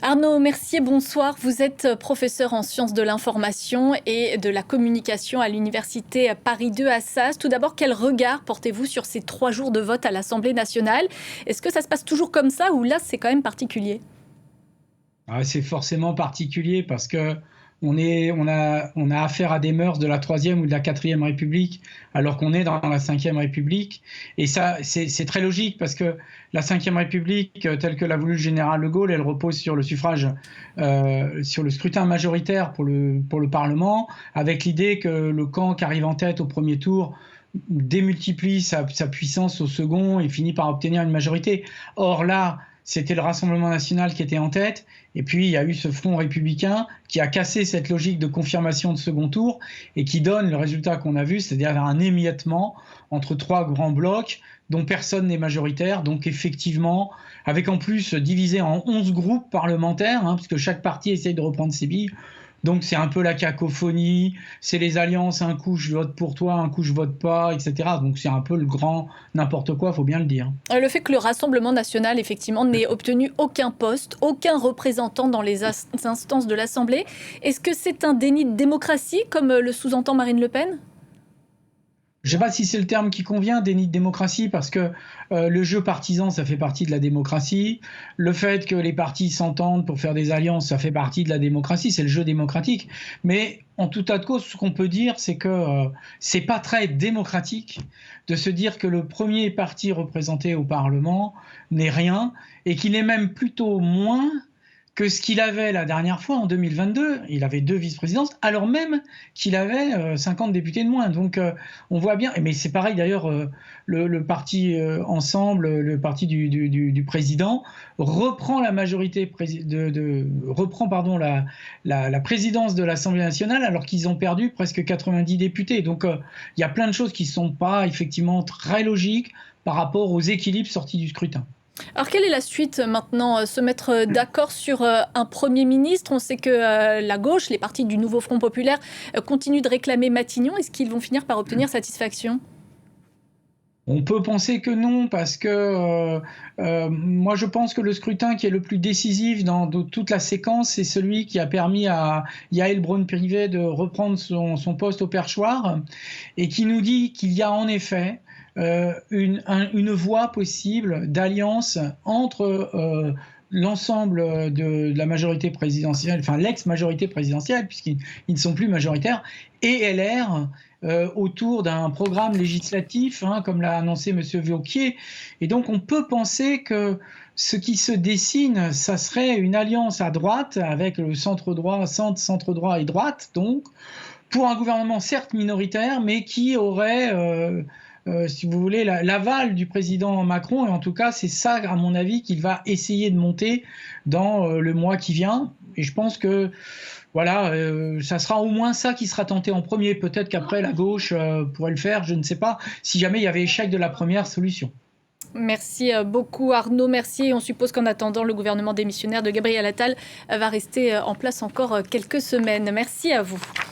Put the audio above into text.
Arnaud Mercier, bonsoir. Vous êtes professeur en sciences de l'information et de la communication à l'université Paris 2 Assas. Tout d'abord, quel regard portez-vous sur ces 3 jours de vote à l'Assemblée nationale? Est-ce que ça se passe toujours comme ça ou là, c'est quand même particulier? C'est forcément particulier parce que on a affaire à des mœurs de la Troisième ou de la Quatrième République, alors qu'on est dans la Cinquième République. Et ça, c'est très logique parce que la Cinquième République, telle que l'a voulu le général de Gaulle, elle repose sur le suffrage, sur le scrutin majoritaire pour le Parlement, avec l'idée que le camp qui arrive en tête au premier tour démultiplie sa puissance au second et finit par obtenir une majorité. Or là, c'était le Rassemblement national qui était en tête, et puis il y a eu ce front républicain qui a cassé cette logique de confirmation de second tour et qui donne le résultat qu'on a vu, c'est-à-dire un émiettement entre 3 grands blocs dont personne n'est majoritaire, donc effectivement, avec en plus divisé en 11 groupes parlementaires, puisque chaque parti essaye de reprendre ses billes. Donc c'est un peu la cacophonie, c'est les alliances, un coup je vote pour toi, un coup je vote pas, etc. Donc c'est un peu le grand n'importe quoi, faut bien le dire. Le fait que le Rassemblement national, effectivement, n'ait obtenu aucun poste, aucun représentant dans les instances de l'Assemblée, est-ce que c'est un déni de démocratie, comme le sous-entend Marine Le Pen ? Je ne sais pas si c'est le terme qui convient, déni de démocratie, parce que le jeu partisan, ça fait partie de la démocratie. Le fait que les partis s'entendent pour faire des alliances, ça fait partie de la démocratie, c'est le jeu démocratique. Mais en tout état de cause, ce qu'on peut dire, c'est que c'est pas très démocratique de se dire que le premier parti représenté au Parlement n'est rien, et qu'il est même plutôt moins que ce qu'il avait la dernière fois en 2022. Il avait 2 vice-présidences, alors même qu'il avait 50 députés de moins. Donc on voit bien, mais c'est pareil d'ailleurs, le parti Ensemble, le parti du président, reprend la majorité, reprend pardon, la présidence de l'Assemblée nationale, alors qu'ils ont perdu presque 90 députés. Donc il y a plein de choses qui ne sont pas effectivement très logiques par rapport aux équilibres sortis du scrutin. Alors, quelle est la suite maintenant? Se mettre d'accord sur un Premier ministre? On sait que la gauche, les partis du nouveau Front populaire, continuent de réclamer Matignon. Est-ce qu'ils vont finir par obtenir satisfaction? On peut penser que non, parce que moi je pense que le scrutin qui est le plus décisif dans toute la séquence, c'est celui qui a permis à Yaël Braun-Pivet de reprendre son poste au perchoir, et qui nous dit qu'il y a en effet une voie possible d'alliance entre l'ensemble de la majorité présidentielle, enfin l'ex-majorité présidentielle, puisqu'ils ne sont plus majoritaires, et LR, autour d'un programme législatif, comme l'a annoncé M. Wauquiez. Et donc on peut penser que ce qui se dessine, ça serait une alliance à droite, avec le centre-droit, centre-droit et droite, donc, pour un gouvernement certes minoritaire, mais qui aurait si vous voulez, l'aval du président Macron. Et en tout cas, c'est ça, à mon avis, qu'il va essayer de monter dans le mois qui vient. Et je pense que voilà, ça sera au moins ça qui sera tenté en premier. Peut-être qu'après, la gauche pourrait le faire, je ne sais pas, si jamais il y avait échec de la première solution. Merci beaucoup Arnaud Mercier. On suppose qu'en attendant, le gouvernement démissionnaire de Gabriel Attal va rester en place encore quelques semaines. Merci à vous.